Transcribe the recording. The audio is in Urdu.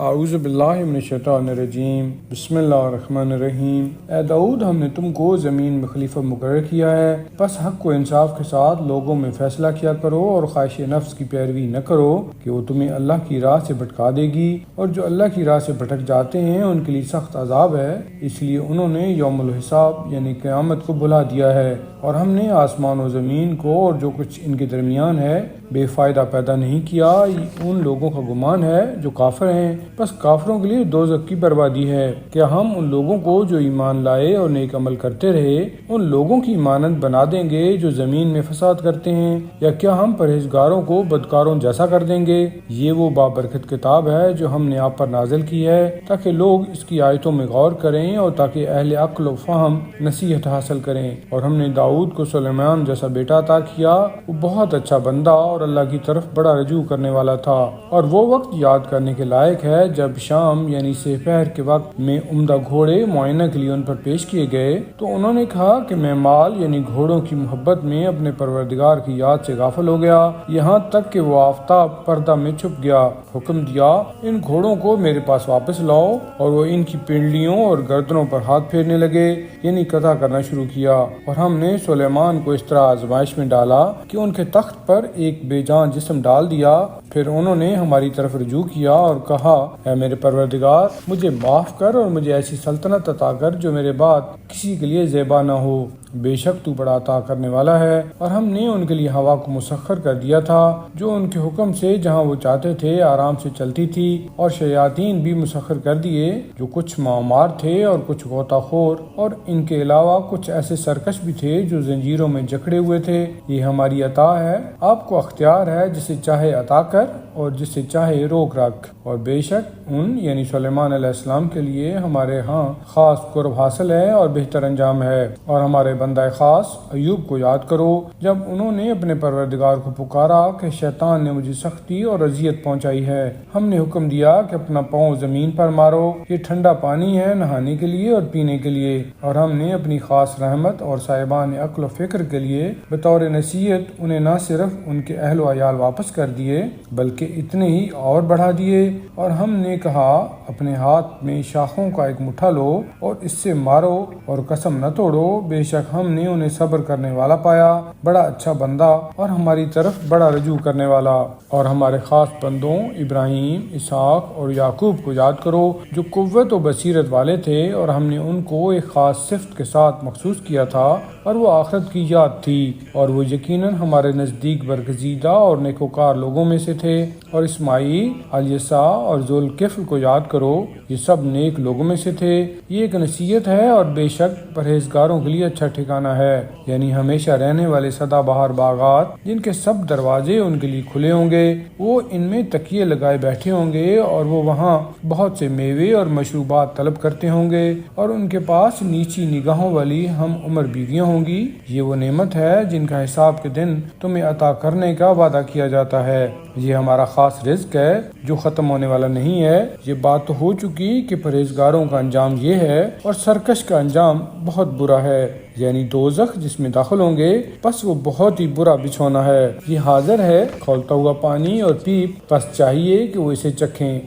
اعوذ باللہ من الشیطان الرجیم، بسم اللہ الرحمن الرحیم۔ اے داؤد، ہم نے تم کو زمین میں خلیفہ مقرر کیا ہے، بس حق و انصاف کے ساتھ لوگوں میں فیصلہ کیا کرو اور خواہش نفس کی پیروی نہ کرو کہ وہ تمہیں اللہ کی راہ سے بھٹکا دے گی، اور جو اللہ کی راہ سے بھٹک جاتے ہیں ان کے لیے سخت عذاب ہے۔ اس لیے انہوں نے یوم الحساب یعنی قیامت کو بھلا دیا ہے، اور ہم نے آسمان و زمین کو اور جو کچھ ان کے درمیان ہے بے فائدہ پیدا نہیں کیا۔ ان لوگوں کا گمان ہے جو کافر ہیں، بس کافروں کے لیے دوزخ کی بربادی ہے۔ کیا ہم ان لوگوں کو جو ایمان لائے اور نیک عمل کرتے رہے ان لوگوں کی مانند بنا دیں گے جو زمین میں فساد کرتے ہیں، یا کیا ہم پرہیزگاروں کو بدکاروں جیسا کر دیں گے؟ یہ وہ بابرکت کتاب ہے جو ہم نے آپ پر نازل کی ہے تاکہ لوگ اس کی آیتوں میں غور کریں اور تاکہ اہل عقل و فہم نصیحت حاصل کریں۔ اور ہم نے داؤد کو سلیمان جیسا بیٹا عطا کیا، وہ بہت اچھا بندہ اور اللہ کی طرف بڑا رجوع کرنے والا تھا۔ اور وہ وقت یاد کرنے کے لائق ہے جب شام یعنی سپہر کے وقت میں عمدہ گھوڑے معائنہ کے لیے ان پر پیش کیے گئے، تو انہوں نے کہا کہ میں مال یعنی گھوڑوں کی محبت میں اپنے پروردگار کی یاد سے غافل ہو گیا، یہاں تک کہ وہ آفتاب پردہ میں چھپ گیا۔ حکم دیا ان گھوڑوں کو میرے پاس واپس لاؤ، اور وہ ان کی پنڈلیوں اور گردنوں پر ہاتھ پھیرنے لگے یعنی قطع کرنا شروع کیا۔ اور ہم نے سلیمان کو اس طرح آزمائش میں ڈالا کہ ان کے تخت پر ایک بے جان جسم ڈال دیا۔ پھر انہوں نے ہماری طرف رجوع کیا اور کہا، اے میرے پروردگار، مجھے معاف کر اور مجھے ایسی سلطنت عطا کر جو میرے بعد کسی کے لیے زیبا نہ ہو، بے شک تو بڑا عطا کرنے والا ہے۔ اور ہم نے ان کے لیے ہوا کو مسخر کر دیا تھا جو ان کے حکم سے جہاں وہ چاہتے تھے آرام سے چلتی تھی، اور شیاطین بھی مسخر کر دیے جو کچھ معمار تھے اور کچھ غوطہ خور، اور ان کے علاوہ کچھ ایسے سرکش بھی تھے جو زنجیروں میں جکڑے ہوئے تھے۔ یہ ہماری عطا ہے، آپ کو اختیار ہے جسے چاہے عطا کر اور جسے چاہے روک رکھ، اور بے شک ان یعنی سلیمان علیہ السلام کے لیے ہمارے ہاں خاص قرب حاصل ہے اور بہتر انجام ہے۔ اور ہمارے بندہ خاص ایوب کو یاد کرو جب انہوں نے اپنے پروردگار کو پکارا کہ شیطان نے مجھے سختی اور اذیت پہنچائی ہے، ہم نے حکم دیا کہ اپنا پاؤں زمین پر مارو، یہ ٹھنڈا پانی ہے نہانے کے لیے اور پینے کے لیے۔ اور ہم نے اپنی خاص رحمت اور صاحبان عقل و فکر کے لیے بطور نصیحت انہیں نہ صرف ان کے اہل و عیال واپس کر دیے بلکہ اتنے ہی اور بڑھا دیے۔ اور ہم نے کہا، اپنے ہاتھ میں شاخوں کا ایک مٹھا لو اور اس سے مارو اور قسم نہ توڑو، بے شک ہم نے انہیں صبر کرنے والا پایا، بڑا اچھا بندہ اور ہماری طرف بڑا رجوع کرنے والا۔ اور ہمارے خاص بندوں ابراہیم، اسحاق اور یعقوب کو یاد کرو جو قوت و بصیرت والے تھے، اور ہم نے ان کو ایک خاص صفت کے ساتھ مخصوص کیا تھا، اور وہ آخرت کی یاد تھی، اور وہ یقیناً ہمارے نزدیک برگزیدہ اور نیکوکار لوگوں میں سے تھے۔ اور اسماعیل، الیسع اور ذوالکفل کو یاد کرو، یہ سب نیک لوگوں میں سے تھے۔ یہ ایک نصیحت ہے اور بے شک پرہیزگاروں کے لیے اچھا ٹھکانہ ہے، یعنی ہمیشہ رہنے والے سدا بہار باغات جن کے سب دروازے ان کے لیے کھلے ہوں گے، وہ ان میں تکیے لگائے بیٹھے ہوں گے، اور وہ وہاں بہت سے میوے اور مشروبات طلب کرتے ہوں گے، اور ان کے پاس نیچی نگاہوں والی ہم عمر بیویاں ہوں گی۔ یہ وہ نعمت ہے جن کا حساب کے دن تمہیں عطا کرنے کا وعدہ کیا جاتا ہے۔ یہ ہمارا خاص رزق ہے جو ختم ہونے والا نہیں ہے۔ یہ بات تو ہو چکی کہ پرہیزگاروں کا انجام یہ ہے، اور سرکش کا انجام بہت برا ہے، یعنی دوزخ جس میں داخل ہوں گے، بس وہ بہت ہی برا بچھونا ہے۔ یہ حاضر ہے کھولتا ہوا پانی اور پیپ، بس چاہیے کہ وہ اسے چکھیں۔